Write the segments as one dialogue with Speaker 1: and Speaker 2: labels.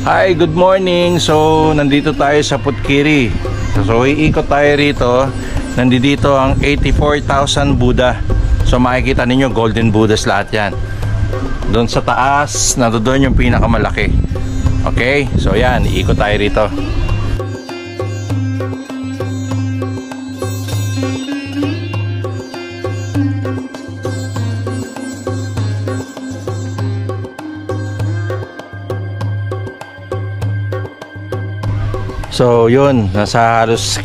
Speaker 1: Hi, good morning. So, nandito tayo sa Putkiri. So, iikot tayo rito. Nandito ang 84,000 Buddha. So, makikita ninyo golden Buddhas lahat yan. Doon sa taas, nandoon yung pinakamalaki. Okay? So, yan. Iikot tayo rito. So yun, nasa halos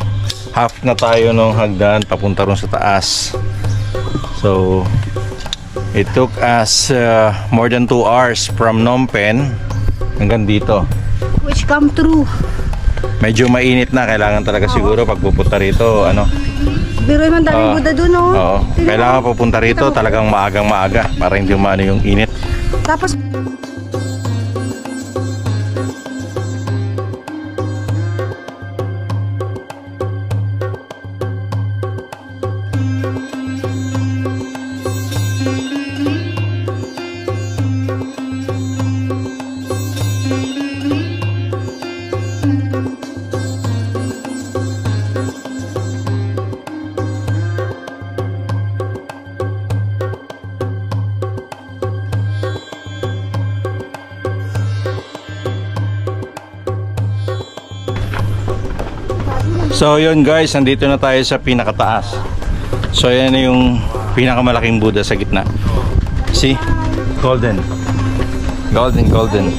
Speaker 1: half na tayo ng hagdan papunta ron sa taas. So it took us more than 2 hours from Phnom Penh hanggang dito.
Speaker 2: Which come true.
Speaker 1: Medyo mainit na, kailangan talaga siguro pag pupunta rito, ano.
Speaker 2: Pero yung daming Buddha doon, no?
Speaker 1: Oo, kailangan pupunta rito talagang maagang maaga para hindi umano yung init.
Speaker 2: Tapos
Speaker 1: so yun guys, nandito na tayo sa pinakataas. So yan na yung pinakamalaking Buddha sa gitna. See? Golden. Golden, golden.